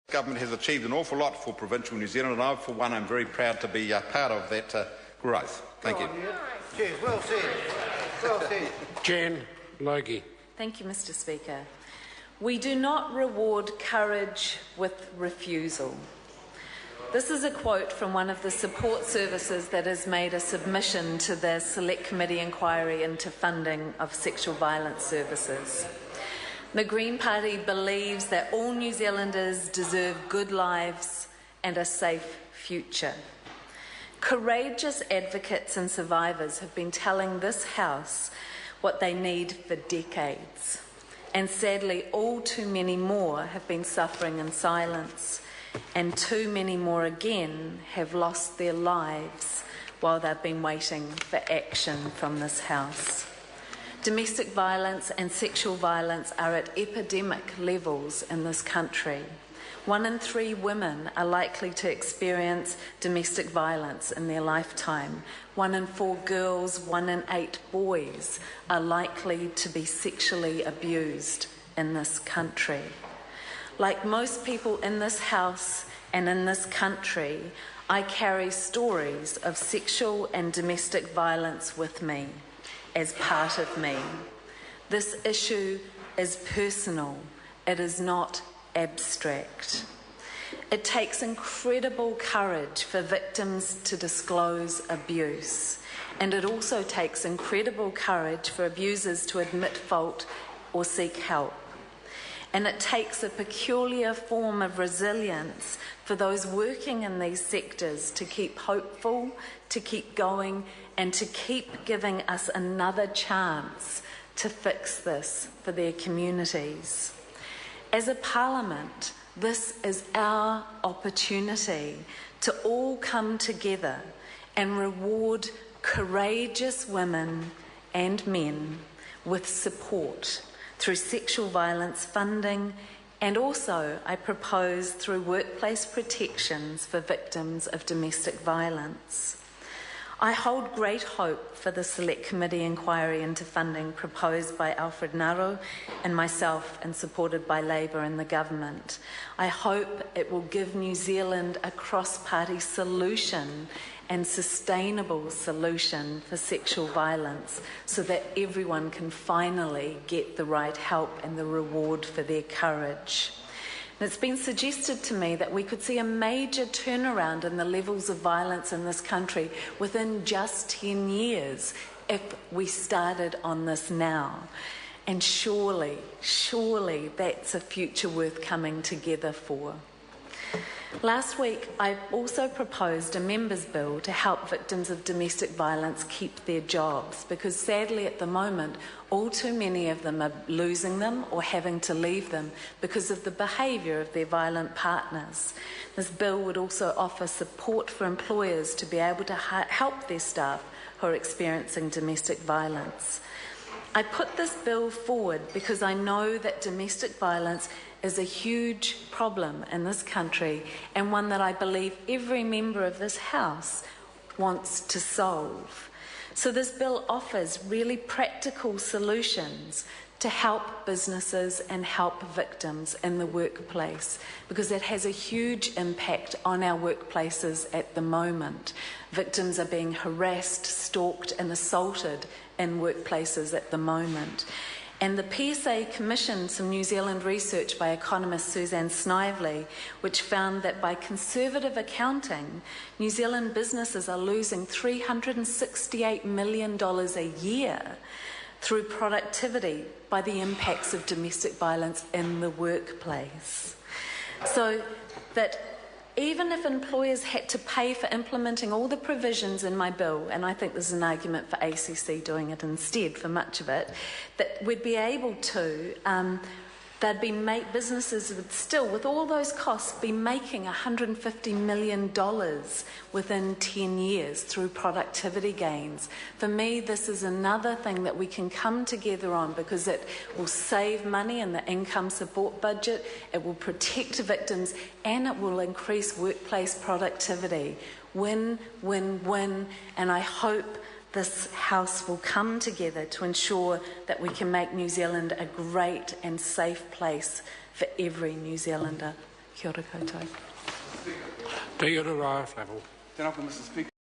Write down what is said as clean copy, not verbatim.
Government has achieved an awful lot for provincial New Zealand, and I, for one, am very proud to be part of that growth. Thank you. Cheers. Well said. Well said. Jan Logie. Thank you, Mr. Speaker. We do not reward courage with refusal. This is a quote from one of the support services that has made a submission to the Select Committee inquiry into funding of sexual violence services. The Green Party believes that all New Zealanders deserve good lives and a safe future. Courageous advocates and survivors have been telling this House what they need for decades, and sadly all too many more have been suffering in silence, and too many more again have lost their lives while they've been waiting for action from this House. Domestic violence and sexual violence are at epidemic levels in this country. 1 in 3 women are likely to experience domestic violence in their lifetime. 1 in 4 girls, 1 in 8 boys are likely to be sexually abused in this country. Like most people in this House and in this country, I carry stories of sexual and domestic violence with me, as part of me. This issue is personal. It is not abstract. It takes incredible courage for victims to disclose abuse, and it also takes incredible courage for abusers to admit fault or seek help. And it takes a peculiar form of resilience for those working in these sectors to keep hopeful, to keep going, and to keep giving us another chance to fix this for their communities. As a Parliament, this is our opportunity to all come together and reward courageous women and men with support through sexual violence funding, and also, I propose, through workplace protections for victims of domestic violence. I hold great hope for the Select Committee inquiry into funding proposed by Alfred Naru and myself and supported by Labour and the Government. I hope it will give New Zealand a cross-party solution and sustainable solution for sexual violence so that everyone can finally get the right help and the reward for their courage. And it's been suggested to me that we could see a major turnaround in the levels of violence in this country within just 10 years if we started on this now. And surely that's a future worth coming together for. Last week, I also proposed a members' bill to help victims of domestic violence keep their jobs, because sadly at the moment, all too many of them are losing them or having to leave them because of the behaviour of their violent partners. This bill would also offer support for employers to be able to help their staff who are experiencing domestic violence. I put this bill forward because I know that domestic violence is a huge problem in this country, and one that I believe every member of this House wants to solve. So this bill offers really practical solutions to help businesses and help victims in the workplace, because it has a huge impact on our workplaces at the moment. Victims are being harassed, stalked and assaulted in workplaces at the moment. And the PSA commissioned some New Zealand research by economist Suzanne Snively, which found that by conservative accounting, New Zealand businesses are losing $368 million a year through productivity by the impacts of domestic violence in the workplace. So that even if employers had to pay for implementing all the provisions in my bill, and I think there's an argument for ACC doing it instead for much of it, that we'd be able to, businesses would still, with all those costs, be making $150 million within 10 years through productivity gains. For me, this is another thing that we can come together on, because it will save money in the income support budget, it will protect victims, and it will increase workplace productivity. Win, win, win, and I hope this House will come together to ensure that we can make New Zealand a great and safe place for every New Zealander. Kia ora koutou. Te ora rā, Flavel. Tēnā koe, Mr. Speaker.